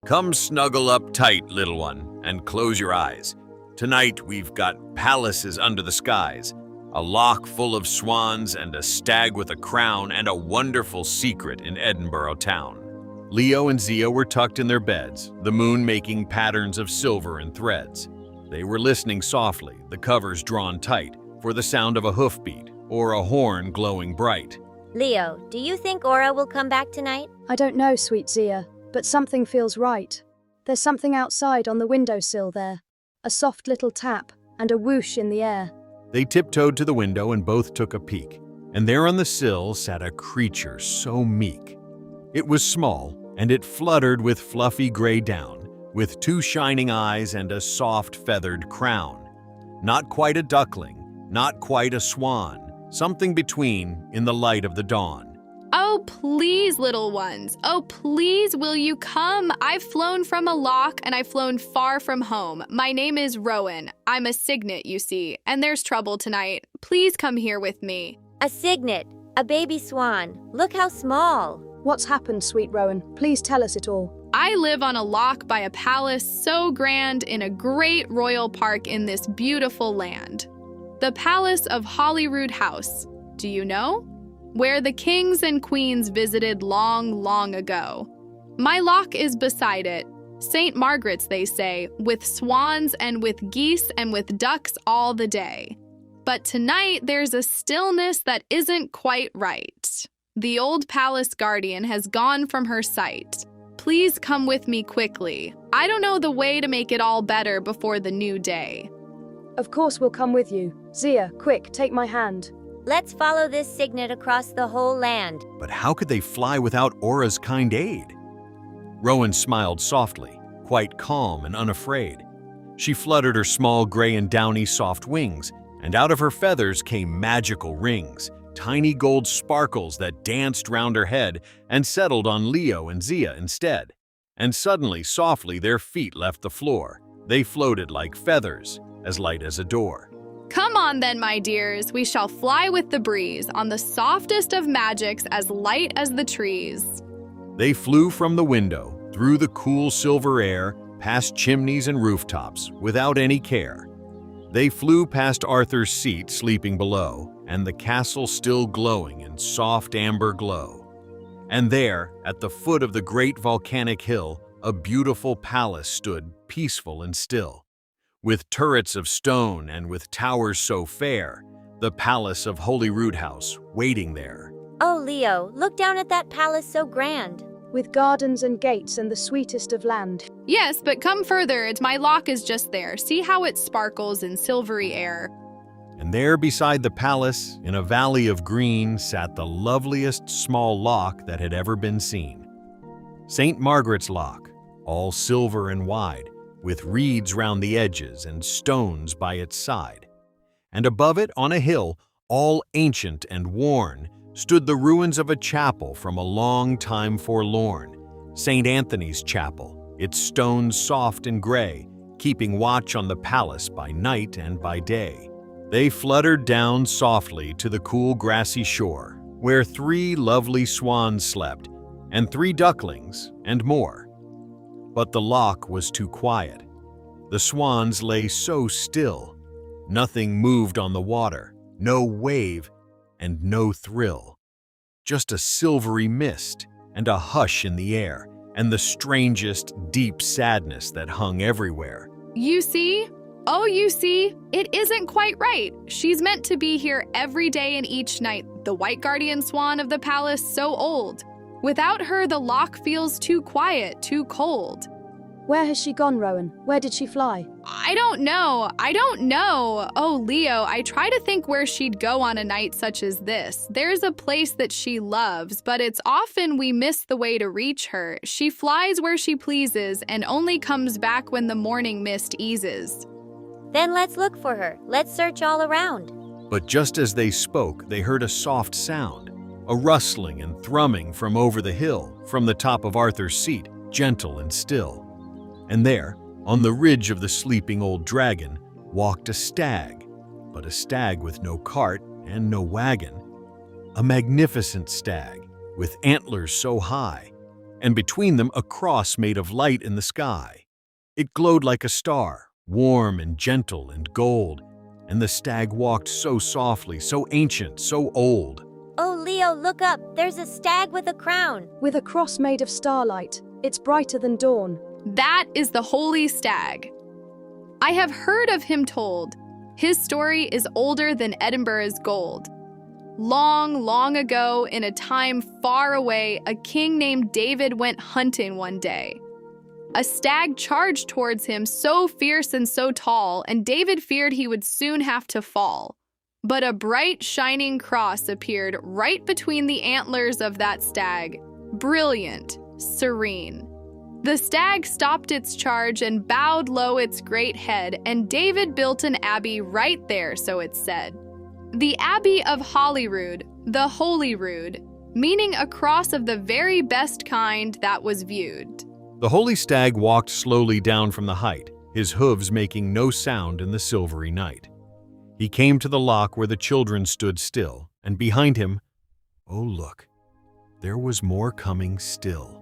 Come snuggle up tight, little one, and close your eyes. Tonight we've got palaces under the skies, a loch full of swans and a stag with a crown and a wonderful secret in Edinburgh town. Leo and Zia were tucked in their beds, the moon making patterns of silver and threads. They were listening softly, the covers drawn tight, for the sound of a hoofbeat or a horn glowing bright. Leo, do you think Aura will come back tonight? I don't know, sweet Zia, but something feels right. There's something outside on the windowsill there. A soft little tap and a whoosh in the air. They tiptoed to the window and both took a peek, and there on the sill sat a creature so meek. It was small, and it fluttered with fluffy gray down, with two shining eyes and a soft feathered crown. Not quite a duckling, not quite a swan, something between in the light of the dawn. Oh, please, little ones. Oh, please, will you come? I've flown from a loch and I've flown far from home. My name is Rowan. I'm a cygnet, you see, and there's trouble tonight. Please come here with me. A cygnet, a baby swan. Look how small. What's happened, sweet Rowan? Please tell us it all. I live on a loch by a palace so grand in a great royal park in this beautiful land. The Palace of Holyroodhouse. Do you know? Where the kings and queens visited long, long ago. My loch is beside it, St. Margaret's, they say, with swans and with geese and with ducks all the day. But tonight there's a stillness that isn't quite right. The old palace guardian has gone from her sight. Please come with me quickly. I don't know the way to make it all better before the new day. Of course we'll come with you. Zia, quick, take my hand. Let's follow this cygnet across the whole land. But how could they fly without Aura's kind aid? Rowan smiled softly, quite calm and unafraid. She fluttered her small gray and downy soft wings, and out of her feathers came magical rings, tiny gold sparkles that danced round her head and settled on Leo and Zia instead. And suddenly, softly, their feet left the floor. They floated like feathers, as light as a door. Come on then, my dears, we shall fly with the breeze on the softest of magics as light as the trees. They flew from the window, through the cool silver air, past chimneys and rooftops, without any care. They flew past Arthur's seat sleeping below, and the castle still glowing in soft amber glow. And there, at the foot of the great volcanic hill, a beautiful palace stood, peaceful and still. With turrets of stone and with towers so fair, the Palace of Holyroodhouse waiting there. Oh, Leo, look down at that palace so grand. With gardens and gates and the sweetest of land. Yes, but come further, my loch is just there. See how it sparkles in silvery air. And there beside the palace, in a valley of green, sat the loveliest small loch that had ever been seen. St. Margaret's Loch, all silver and wide, with reeds round the edges and stones by its side. And above it, on a hill, all ancient and worn, stood the ruins of a chapel from a long time forlorn, St. Anthony's Chapel, its stones soft and gray, keeping watch on the palace by night and by day. They fluttered down softly to the cool grassy shore, where 3 lovely swans slept, and 3 ducklings, and more. But the loch was too quiet. The swans lay so still. Nothing moved on the water, no wave, and no thrill. Just a silvery mist, and a hush in the air, and the strangest, deep sadness that hung everywhere. You see? Oh, you see? It isn't quite right. She's meant to be here every day and each night, the White Guardian Swan of the palace so old. Without her, the loch feels too quiet, too cold. Where has she gone, Rowan? Where did she fly? I don't know. Oh, Leo, I try to think where she'd go on a night such as this. There's a place that she loves, but it's often we miss the way to reach her. She flies where she pleases and only comes back when the morning mist eases. Then let's look for her. Let's search all around. But just as they spoke, they heard a soft sound, a rustling and thrumming from over the hill, from the top of Arthur's seat, gentle and still. And there, on the ridge of the sleeping old dragon, walked a stag, but a stag with no cart and no wagon. A magnificent stag, with antlers so high, and between them a cross made of light in the sky. It glowed like a star, warm and gentle and gold, and the stag walked so softly, so ancient, so old. Oh, Leo, look up. There's a stag with a crown. With a cross made of starlight, it's brighter than dawn. That is the holy stag. I have heard of him told. His story is older than Edinburgh's gold. Long, long ago, in a time far away, a king named David went hunting one day. A stag charged towards him, so fierce and so tall, and David feared he would soon have to fall. But a bright, shining cross appeared right between the antlers of that stag, brilliant, serene. The stag stopped its charge and bowed low its great head, and David built an abbey right there, so it said. The Abbey of Holyrood, the Holyrood, meaning a cross of the very best kind that was viewed. The holy stag walked slowly down from the height, his hooves making no sound in the silvery night. He came to the loch where the children stood still, and behind him, oh look, there was more coming still.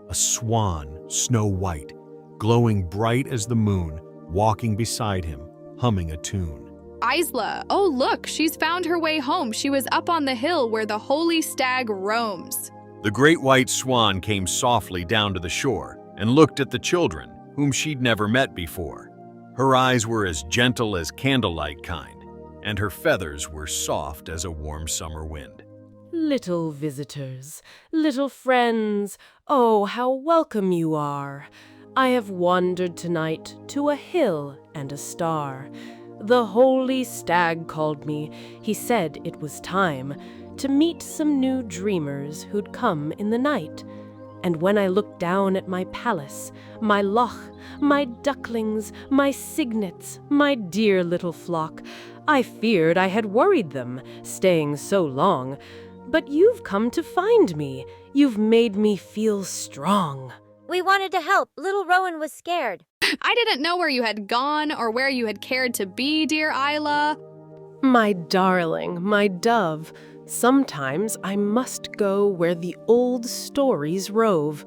A swan, snow white, glowing bright as the moon, walking beside him, humming a tune. Isla, oh look, she's found her way home. She was up on the hill where the holy stag roams. The great white swan came softly down to the shore and looked at the children, whom she'd never met before. Her eyes were as gentle as candlelight kind, and her feathers were soft as a warm summer wind. Little visitors, little friends, oh, how welcome you are. I have wandered tonight to a hill and a star. The holy stag called me. He said it was time to meet some new dreamers who'd come in the night. And when I looked down at my palace, my loch, my ducklings, my cygnets, my dear little flock, I feared I had worried them, staying so long. But you've come to find me. You've made me feel strong. We wanted to help. Little Rowan was scared. I didn't know where you had gone or where you had cared to be, dear Isla. My darling, my dove, sometimes I must go where the old stories rove,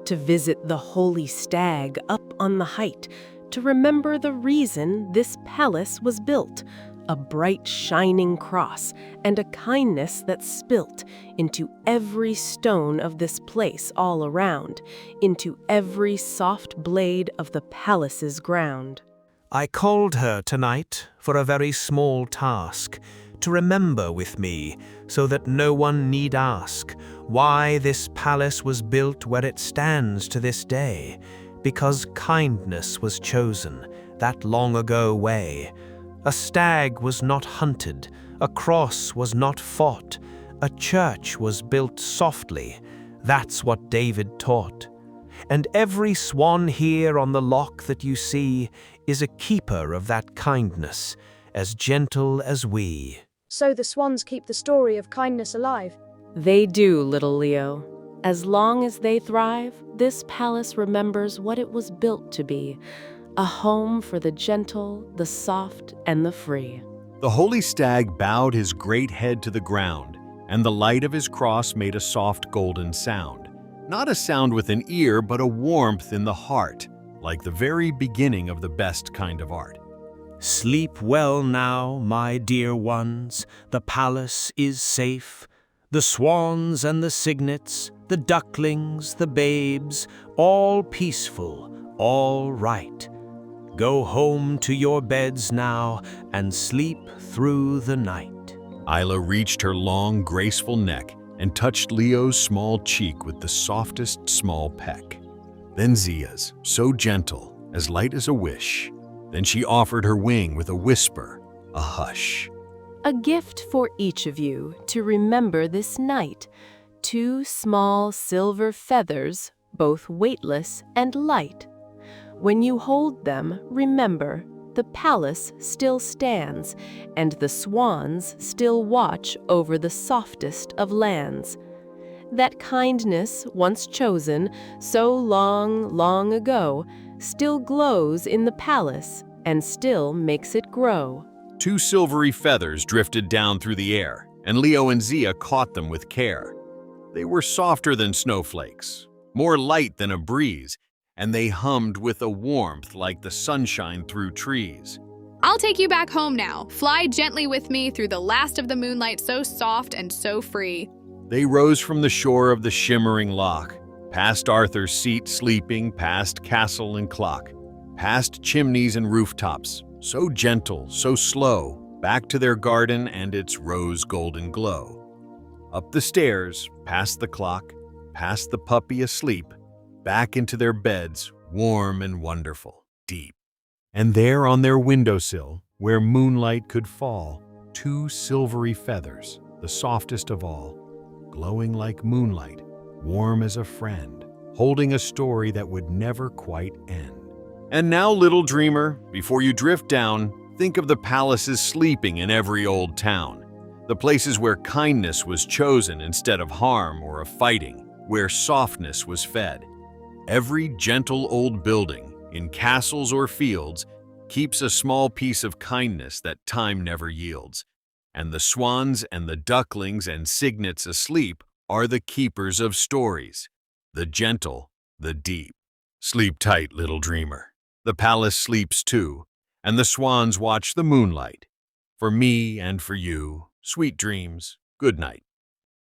to visit the holy stag up on the height, to remember the reason this palace was built, a bright shining cross, and a kindness that's spilt into every stone of this place all around, into every soft blade of the palace's ground. I called her tonight for a very small task, to remember with me, so that no one need ask why this palace was built where it stands to this day, because kindness was chosen that long ago way. A stag was not hunted, a cross was not fought, a church was built softly, that's what David taught. And every swan here on the loch that you see is a keeper of that kindness, as gentle as we. So the swans keep the story of kindness alive. They do, little Leo. As long as they thrive, this palace remembers what it was built to be, a home for the gentle, the soft, and the free. The holy stag bowed his great head to the ground, and the light of his cross made a soft golden sound. Not a sound with an ear, but a warmth in the heart, like the very beginning of the best kind of art. Sleep well now, my dear ones, the palace is safe. The swans and the cygnets, the ducklings, the babes, all peaceful, all right. Go home to your beds now and sleep through the night. Isla reached her long, graceful neck and touched Leo's small cheek with the softest small peck. Then Zia's, so gentle, as light as a wish. Then she offered her wing with a whisper, a hush. A gift for each of you to remember this night. 2 small silver feathers, both weightless and light. When you hold them, remember, the palace still stands, and the swans still watch over the softest of lands. That kindness, once chosen, so long, long ago, still glows in the palace and still makes it grow. 2 silvery feathers drifted down through the air, and Leo and Zia caught them with care. They were softer than snowflakes, more light than a breeze, and they hummed with a warmth like the sunshine through trees. I'll take you back home now. Fly gently with me through the last of the moonlight, so soft and so free. They rose from the shore of the shimmering loch, past Arthur's seat sleeping, past castle and clock, past chimneys and rooftops, so gentle, so slow, back to their garden and its rose-golden glow. Up the stairs, past the clock, past the puppy asleep, back into their beds, warm and wonderful, deep. And there on their windowsill, where moonlight could fall, 2 silvery feathers, the softest of all, glowing like moonlight, warm as a friend, holding a story that would never quite end. And now, little dreamer, before you drift down, think of the palaces sleeping in every old town, the places where kindness was chosen instead of harm or of fighting, where softness was fed. Every gentle old building, in castles or fields, keeps a small piece of kindness that time never yields. And the swans and the ducklings and cygnets asleep are the keepers of stories, the gentle, the deep. Sleep tight, little dreamer. The palace sleeps too, and the swans watch the moonlight. For me and for you, sweet dreams, good night.